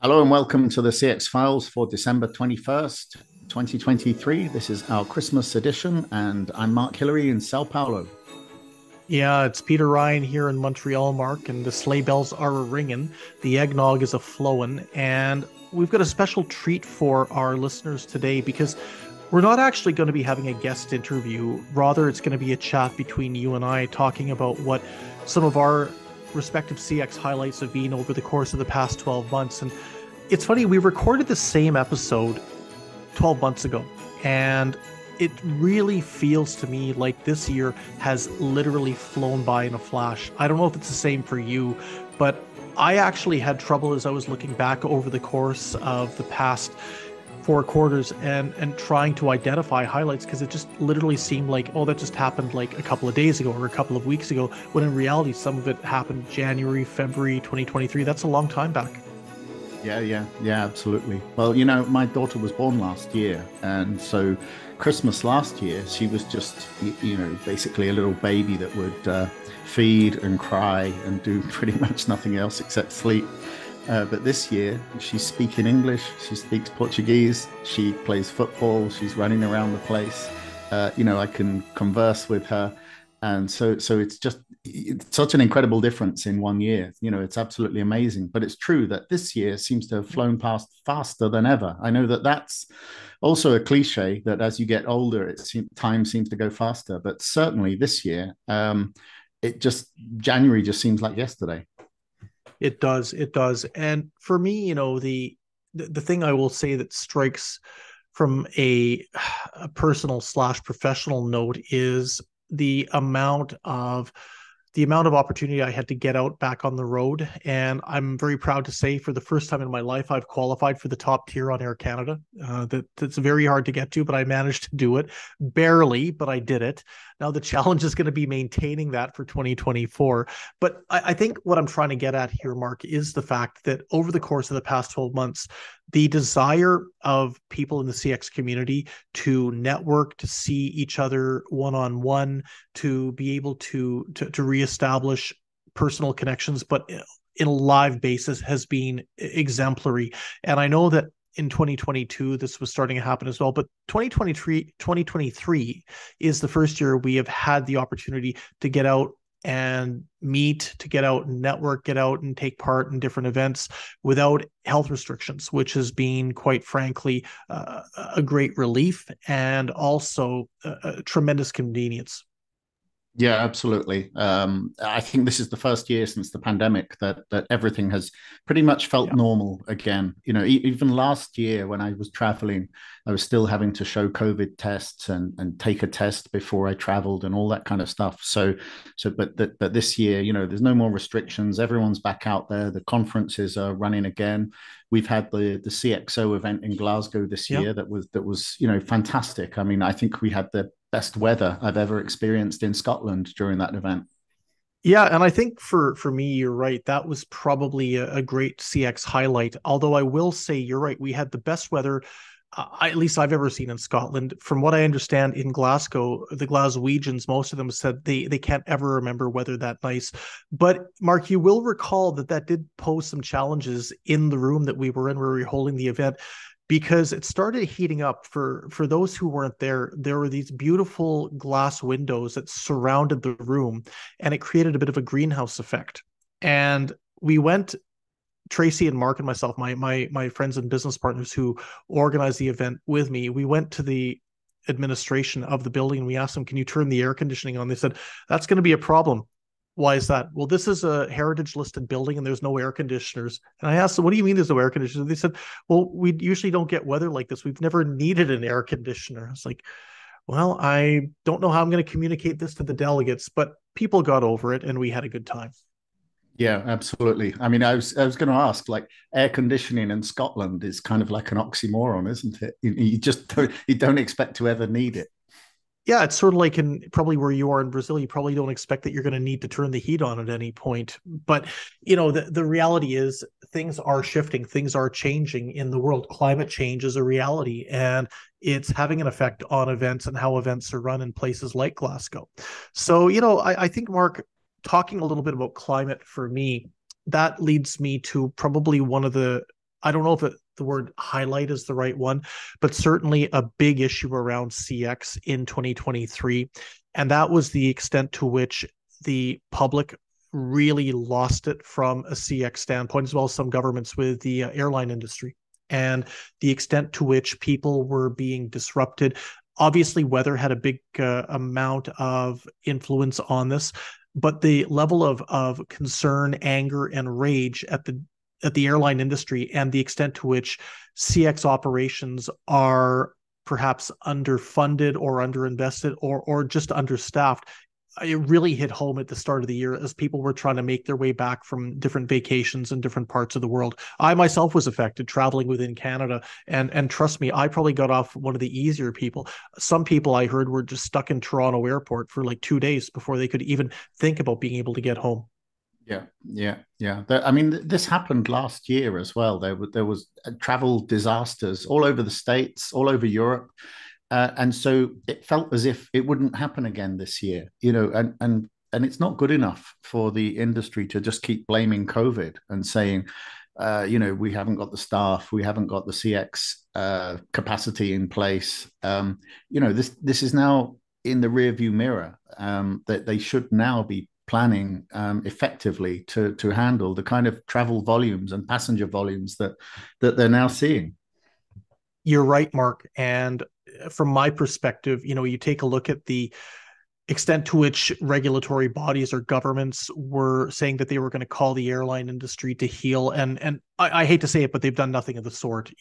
Hello and welcome to the CX Files for December 21st, 2023. This is our Christmas edition, and I'm Mark Hillary in Sao Paulo. Yeah, it's Peter Ryan here in Montreal, Mark, and the sleigh bells are a ringing, the eggnog is a flowing, and we've got a special treat for our listeners today because we're not actually going to be having a guest interview. Rather, it's going to be a chat between you and I talking about what some of our respective CX highlights have been over the course of the past 12 months. And it's funny, we recorded the same episode 12 months ago, and it really feels to me like this year has literally flown by in a flash. I don't know if it's the same for you, but I actually had trouble as I was looking back over the course of the past four quarters and trying to identify highlights, because it just literally seemed like, oh, that just happened like a couple of days ago or a couple of weeks ago, when in reality some of it happened January, February 2023. That's a long time back. Yeah, absolutely. Well, my daughter was born last year, and so Christmas last year, she was just, basically a little baby that would feed and cry and do pretty much nothing else except sleep. But this year, she's speaking English, she speaks Portuguese, she plays football, she's running around the place. I can converse with her. And so it's such an incredible difference in 1 year. It's absolutely amazing. But it's true that this year seems to have flown past faster than ever. I know that that's also a cliche, that as you get older, time seems to go faster. But certainly this year, January just seems like yesterday. It does. It does. And for me, the thing I will say that strikes from a personal slash professional note is the amount of opportunity I had to get out back on the road. And I'm very proud to say, for the first time in my life, I've qualified for the top tier on Air Canada. That's very hard to get to, but I managed to do it. Barely, but I did it. Now the challenge is going to be maintaining that for 2024. But I think what I'm trying to get at here, Mark, is the fact that over the course of the past 12 months, the desire of people in the CX community to network, to see each other one-on-one, to be able to reestablish personal connections, but in a live basis, has been exemplary. And I know that in 2022, this was starting to happen as well, but 2023 is the first year we have had the opportunity to get out and meet, to get out and network, get out and take part in different events without health restrictions, which has been, quite frankly, a great relief and also a tremendous convenience. Yeah, absolutely. I think this is the first year since the pandemic that everything has pretty much felt Yeah. normal again. Even last year when I was traveling, I was still having to show COVID tests and take a test before I traveled and all that kind of stuff. But this year, there's no more restrictions. Everyone's back out there. The conferences are running again. We've had the CXO event in Glasgow this Yeah. year that was fantastic. I mean, I think we had the best weather I've ever experienced in Scotland during that event. Yeah, and I think for me, you're right. That was probably a great CX highlight. Although I will say you're right. We had the best weather, at least I've ever seen in Scotland. From what I understand, in Glasgow, the Glaswegians, most of them said they can't ever remember weather that nice. But Mark, you will recall that did pose some challenges in the room that we were in where we were holding the event, because it started heating up. For those who weren't there, there were these beautiful glass windows that surrounded the room, and it created a bit of a greenhouse effect. And we went, Tracy and Mark and myself, my friends and business partners who organized the event with me, we went to the administration of the building and we asked them, can you turn the air conditioning on? They said, that's going to be a problem. Why is that? Well, this is a heritage listed building and there's no air conditioners. And I asked them, what do you mean there's no air conditioners? They said, well, we usually don't get weather like this. We've never needed an air conditioner. It's like, well, I don't know how I'm going to communicate this to the delegates, but people got over it and we had a good time. Yeah, absolutely. I mean, I was going to ask, like, air conditioning in Scotland is kind of like an oxymoron, isn't it? You just don't expect to ever need it. Yeah, it's sort of like in probably where you are in Brazil, you probably don't expect that you're going to need to turn the heat on at any point. But, the reality is things are shifting, things are changing in the world. Climate change is a reality, and it's having an effect on events and how events are run in places like Glasgow. So, I think, Mark, talking a little bit about climate for me, that leads me to probably one of the I don't know if the word highlight is the right one, but certainly a big issue around CX in 2023. And that was the extent to which the public really lost it from a CX standpoint, as well as some governments with the airline industry, and the extent to which people were being disrupted. Obviously, weather had a big amount of influence on this, but the level of concern, anger, and rage at the airline industry, and the extent to which CX operations are perhaps underfunded or underinvested or just understaffed, it really hit home at the start of the year as people were trying to make their way back from different vacations in different parts of the world. I myself was affected traveling within Canada, and trust me, I probably got off one of the easier people. Some people I heard were just stuck in Toronto airport for like 2 days before they could even think about being able to get home. Yeah. I mean, this happened last year as well. There was travel disasters all over the States, all over Europe, and so it felt as if it wouldn't happen again this year. And it's not good enough for the industry to just keep blaming COVID and saying, we haven't got the staff, we haven't got the CX capacity in place. This is now in the rearview mirror. That they should now be planning effectively to handle the kind of travel volumes and passenger volumes that they're now seeing. You're right, Mark. And from my perspective, you take a look at the extent to which regulatory bodies or governments were saying that they were going to call the airline industry to heel. And I hate to say it, but they've done nothing of the sort.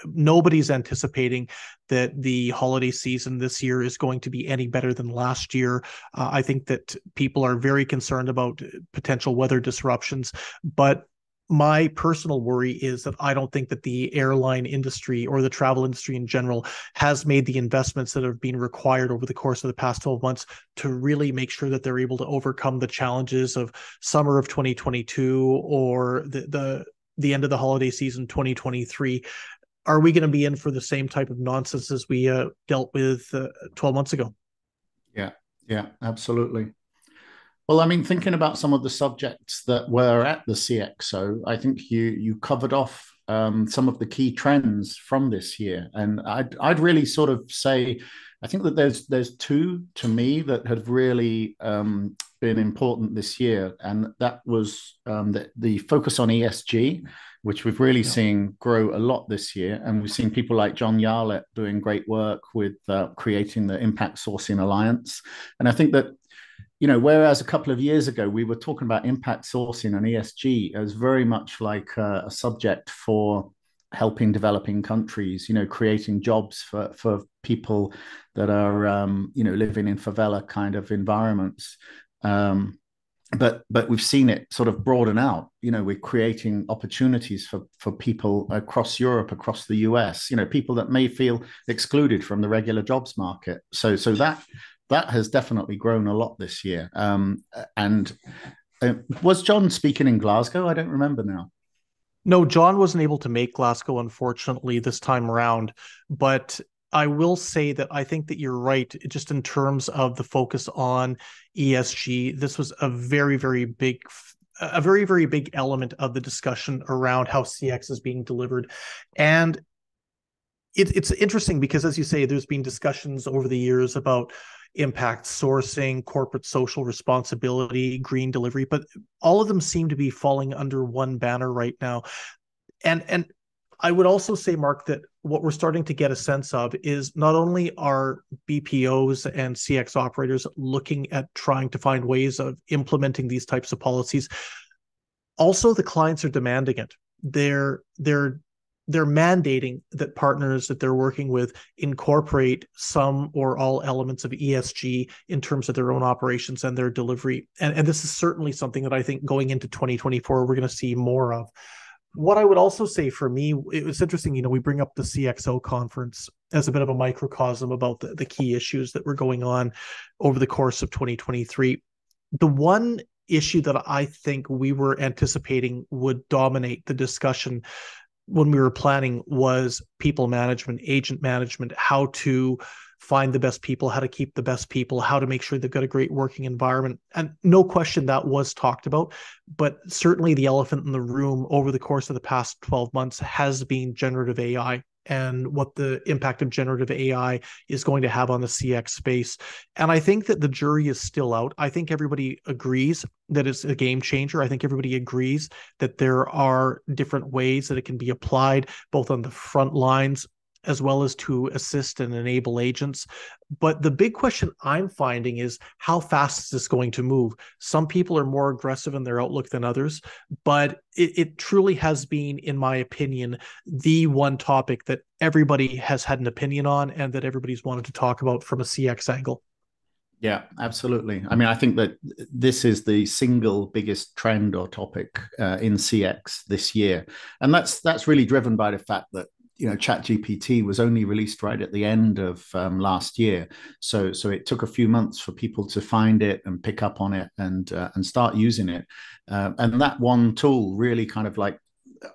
Nobody's anticipating that the holiday season this year is going to be any better than last year. I think that people are very concerned about potential weather disruptions, but my personal worry is that I don't think that the airline industry or the travel industry in general has made the investments that have been required over the course of the past 12 months to really make sure that they're able to overcome the challenges of summer of 2022 or the end of the holiday season 2023. Are we going to be in for the same type of nonsense as we dealt with 12 months ago? Yeah, absolutely. Well, I mean, thinking about some of the subjects that were at the CXO, I think you covered off some of the key trends from this year, and I'd really sort of say, I think that there's two to me that have really been important this year, and that was the focus on ESG, which we've really seen grow a lot this year, and we've seen people like John Yarlett doing great work with creating the Impact Sourcing Alliance, and I think that whereas a couple of years ago we were talking about impact sourcing and ESG as very much like a subject for helping developing countries, creating jobs for people that are, living in favela kind of environments. But we've seen it sort of broaden out. We're creating opportunities for people across Europe, across the US. People that may feel excluded from the regular jobs market. So that has definitely grown a lot this year. And was John speaking in Glasgow? I don't remember now. No, John wasn't able to make Glasgow, unfortunately, this time around. But I will say that I think that you're right, just in terms of the focus on ESG. This was a very, very big element of the discussion around how CX is being delivered. And it's interesting because, as you say, there's been discussions over the years about impact sourcing, corporate social responsibility, green delivery, but all of them seem to be falling under one banner right now. And I would also say, Mark, that what we're starting to get a sense of is not only are BPOs and CX operators looking at trying to find ways of implementing these types of policies, also the clients are demanding it. They're mandating that partners that they're working with incorporate some or all elements of ESG in terms of their own operations and their delivery. And this is certainly something that I think going into 2024, we're going to see more of. What I would also say for me, it was interesting, we bring up the CXO conference as a bit of a microcosm about the key issues that were going on over the course of 2023. The one issue that I think we were anticipating would dominate the discussion when we were planning was people management, agent management, how to find the best people, how to keep the best people, how to make sure they've got a great working environment. And no question that was talked about, but certainly the elephant in the room over the course of the past 12 months has been generative AI and what the impact of generative AI is going to have on the CX space. And I think that the jury is still out. I think everybody agrees that it's a game changer. I think everybody agrees that there are different ways that it can be applied, both on the front lines as well as to assist and enable agents. But the big question I'm finding is how fast is this going to move? Some people are more aggressive in their outlook than others, but it truly has been, in my opinion, the one topic that everybody has had an opinion on and that everybody's wanted to talk about from a CX angle. Yeah, absolutely. I mean, I think that this is the single biggest trend or topic in CX this year, and that's really driven by the fact that ChatGPT was only released right at the end of last year, so it took a few months for people to find it and pick up on it and start using it, and that one tool really kind of like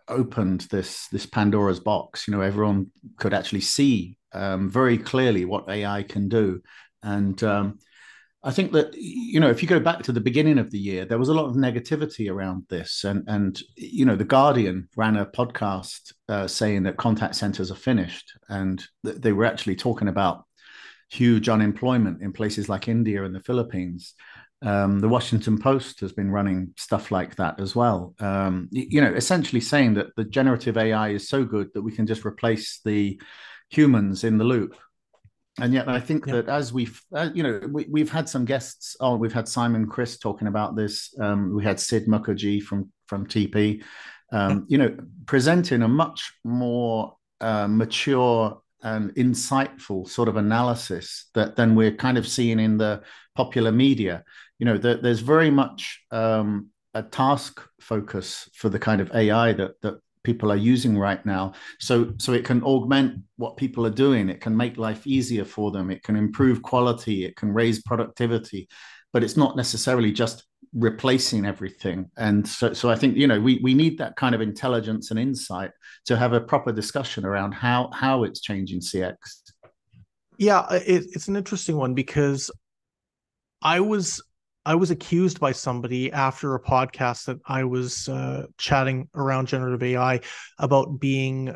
opened this Pandora's box. Everyone could actually see very clearly what AI can do, and I think that if you go back to the beginning of the year, there was a lot of negativity around this, and the Guardian ran a podcast saying that contact centers are finished, and they were actually talking about huge unemployment in places like India and the Philippines. The Washington Post has been running stuff like that as well. Essentially saying that the generative AI is so good that we can just replace the humans in the loop. And yet, I think that as we've had some guests on, we've had Simon Chris talking about this. We had Sid Mukherjee from TP, presenting a much more mature and insightful sort of analysis than we're kind of seeing in the popular media. There's very much a task focus for the kind of AI that people are using right now, so it can augment what people are doing. It can make life easier for them. It can improve quality. It can raise productivity, but it's not necessarily just replacing everything. And so I think we need that kind of intelligence and insight to have a proper discussion around how it's changing CX. Yeah, it's an interesting one because I was accused by somebody after a podcast that I was chatting around generative AI about being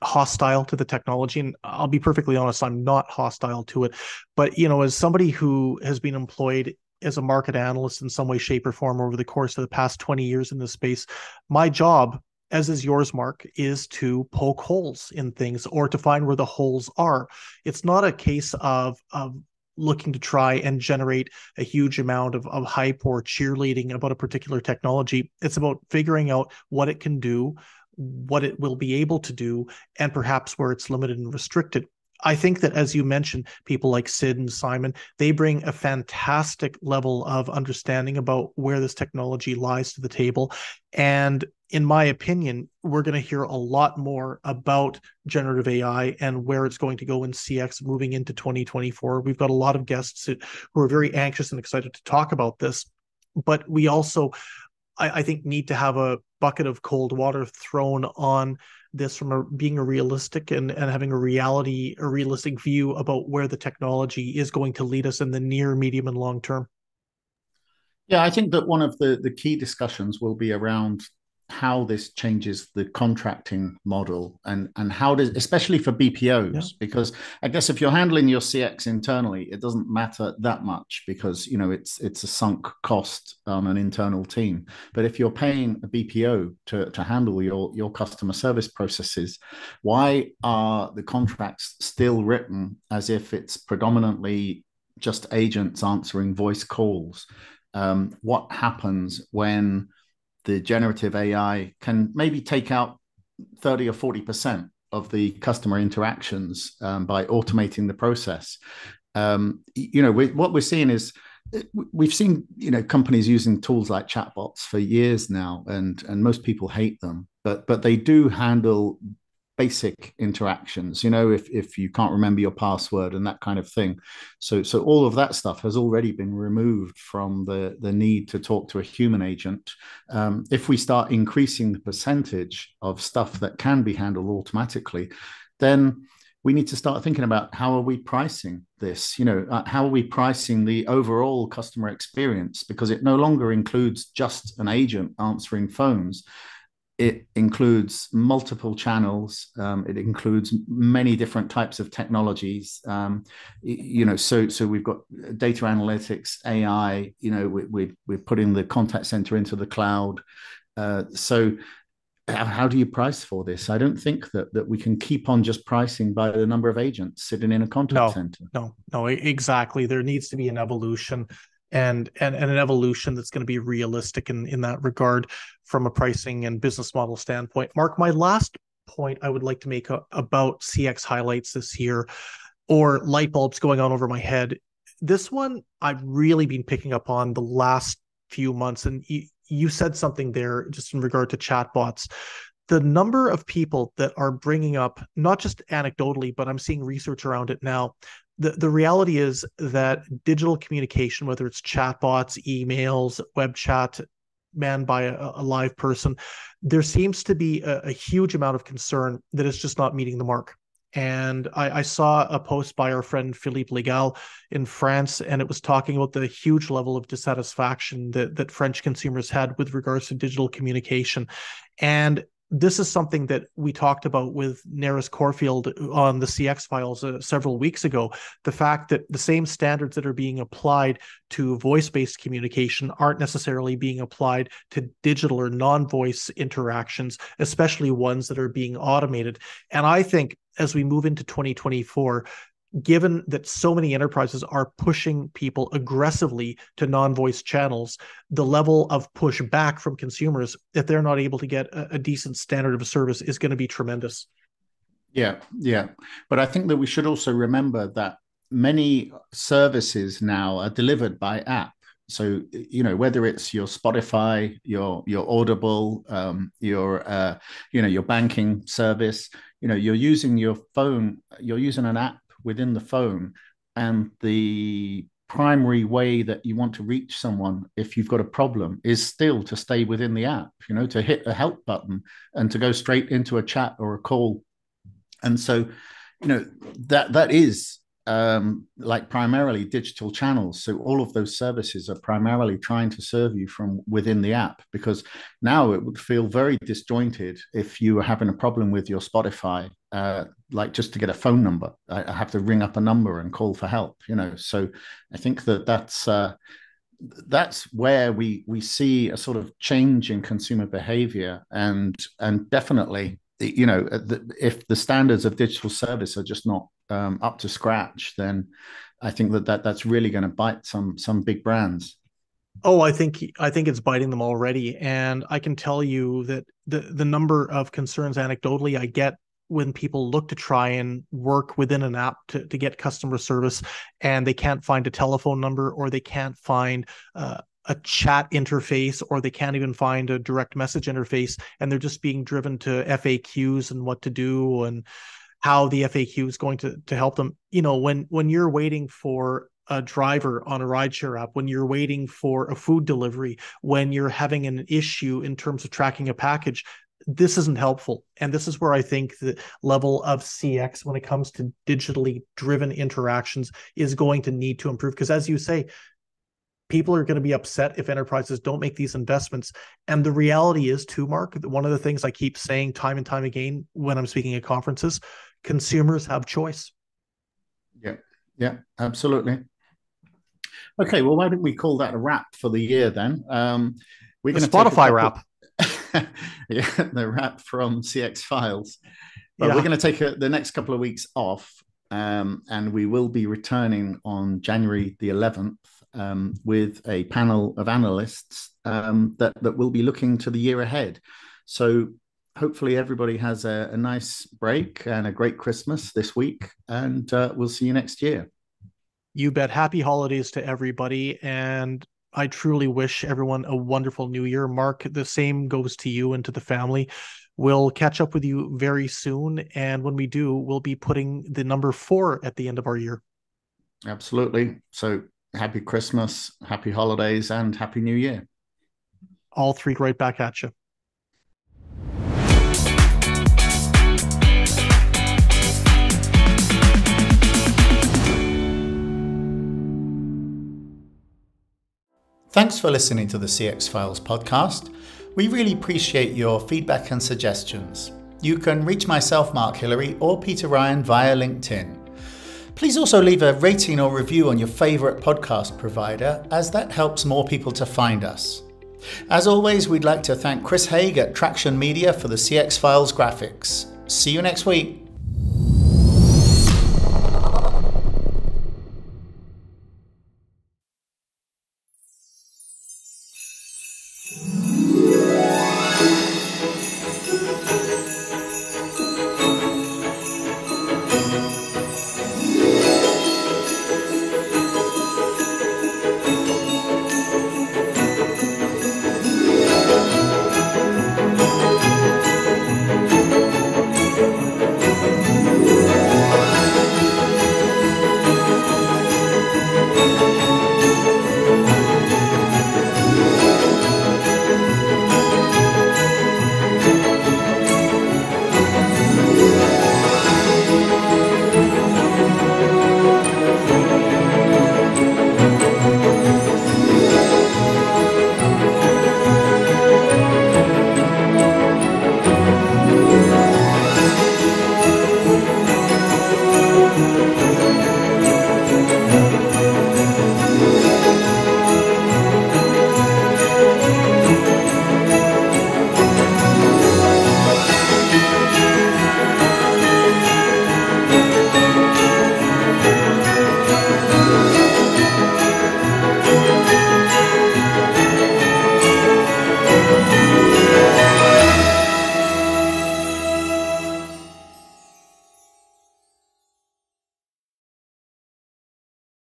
hostile to the technology. And I'll be perfectly honest, I'm not hostile to it. But, as somebody who has been employed as a market analyst in some way, shape, or form over the course of the past 20 years in this space, my job, as is yours, Mark, is to poke holes in things or to find where the holes are. It's not a case of looking to try and generate a huge amount of hype or cheerleading about a particular technology. It's about figuring out what it can do, what it will be able to do, and perhaps where it's limited and restricted. I think that, as you mentioned, people like Sid and Simon, they bring a fantastic level of understanding about where this technology lies to the table. And in my opinion, we're going to hear a lot more about generative AI and where it's going to go in CX moving into 2024. We've got a lot of guests who are very anxious and excited to talk about this. But we also, I think, need to have a bucket of cold water thrown on this from being a realistic and having a realistic view about where the technology is going to lead us in the near, medium, and long term. Yeah, I think that one of the key discussions will be around how this changes the contracting model and how does, especially for BPOs, because I guess if you're handling your CX internally, it doesn't matter that much because it's a sunk cost on an internal team. But if you're paying a BPO to handle your customer service processes, why are the contracts still written as if it's predominantly just agents answering voice calls? What happens when the generative AI can maybe take out 30 or 40% of the customer interactions by automating the process? What we're seeing is we've seen companies using tools like chatbots for years now, and most people hate them, but they do handle basic interactions, if you can't remember your password and that kind of thing. So all of that stuff has already been removed from the need to talk to a human agent. If we start increasing the percentage of stuff that can be handled automatically, then we need to start thinking about how are we pricing this? How are we pricing the overall customer experience? Because it no longer includes just an agent answering phones. It includes multiple channels. It includes many different types of technologies. So we've got data analytics, AI. We're putting the contact center into the cloud. So how do you price for this? I don't think that we can keep on just pricing by the number of agents sitting in a contact No, center. no, exactly. There needs to be an evolution and an evolution that's going to be realistic in that regard from a pricing and business model standpoint. Mark, my last point I would like to make about CX highlights this year, or light bulbs going on over my head. This one I've really been picking up on the last few months, and you said something there just in regard to chatbots. The number of people that are bringing up, not just anecdotally, but I'm seeing research around it now. The reality is that digital communication, whether it's chatbots, emails, web chat, manned by a live person, there seems to be a huge amount of concern that it's just not meeting the mark. And I saw a post by our friend Philippe Legal in France, and it was talking about the huge level of dissatisfaction that French consumers had with regards to digital communication. And this is something that we talked about with Neris Corfield on the CX files several weeks ago. The fact that the same standards that are being applied to voice-based communication aren't necessarily being applied to digital or non-voice interactions, especially ones that are being automated. And I think as we move into 2024, given that so many enterprises are pushing people aggressively to non-voice channels, the level of pushback from consumers, if they're not able to get a decent standard of service, is going to be tremendous. Yeah, yeah. But I think that we should also remember that many services now are delivered by app. So, whether it's your Spotify, your Audible, your banking service, you're using your phone, you're using an app within the phone, and the primary way that you want to reach someone if you've got a problem is still to stay within the app, to hit a help button and to go straight into a chat or a call. And so, that is like primarily digital channels. So all of those services are primarily trying to serve you from within the app, because now it would feel very disjointed if you were having a problem with your Spotify, like just to get a phone number. I have to ring up a number and call for help, So I think that's where we see a sort of change in consumer behavior, and definitely, if the standards of digital service are just not up to scratch, then I think that's really going to bite some big brands. Oh, I think it's biting them already, and I can tell you that the number of concerns anecdotally I get when people look to try and work within an app to get customer service, and they can't find a telephone number, or they can't find a chat interface, or they can't even find a direct message interface, and they're just being driven to FAQs and what to do and how the FAQ is going to help them. When you're waiting for a driver on a rideshare app, when you're waiting for a food delivery, when you're having an issue in terms of tracking a package, this isn't helpful. And this is where I think the level of CX when it comes to digitally driven interactions is going to need to improve. Because as you say, people are going to be upset if enterprises don't make these investments. And the reality is too, Mark, one of the things I keep saying time and time again when I'm speaking at conferences, consumers have choice. Yeah, absolutely. Okay, well, why don't we call that a wrap for the year then? We're The going to take Spotify wrap. Yeah, the wrap from CX Files. But Yeah. we're going to take the next couple of weeks off, and we will be returning on January the 11th with a panel of analysts that will be looking to the year ahead. So hopefully everybody has a nice break and a great Christmas this week, and we'll see you next year. You bet. Happy holidays to everybody. And I truly wish everyone a wonderful new year. Mark, the same goes to you and to the family. We'll catch up with you very soon. And when we do, we'll be putting the number 4 at the end of our year. Absolutely. So happy Christmas, happy holidays, and happy new year. All 3 right back at you. Thanks for listening to the CX Files podcast. We really appreciate your feedback and suggestions. You can reach myself, Mark Hillary, or Peter Ryan via LinkedIn. Please also leave a rating or review on your favourite podcast provider, as that helps more people to find us. As always, we'd like to thank Chris Haig at Traction Media for the CX Files graphics. See you next week.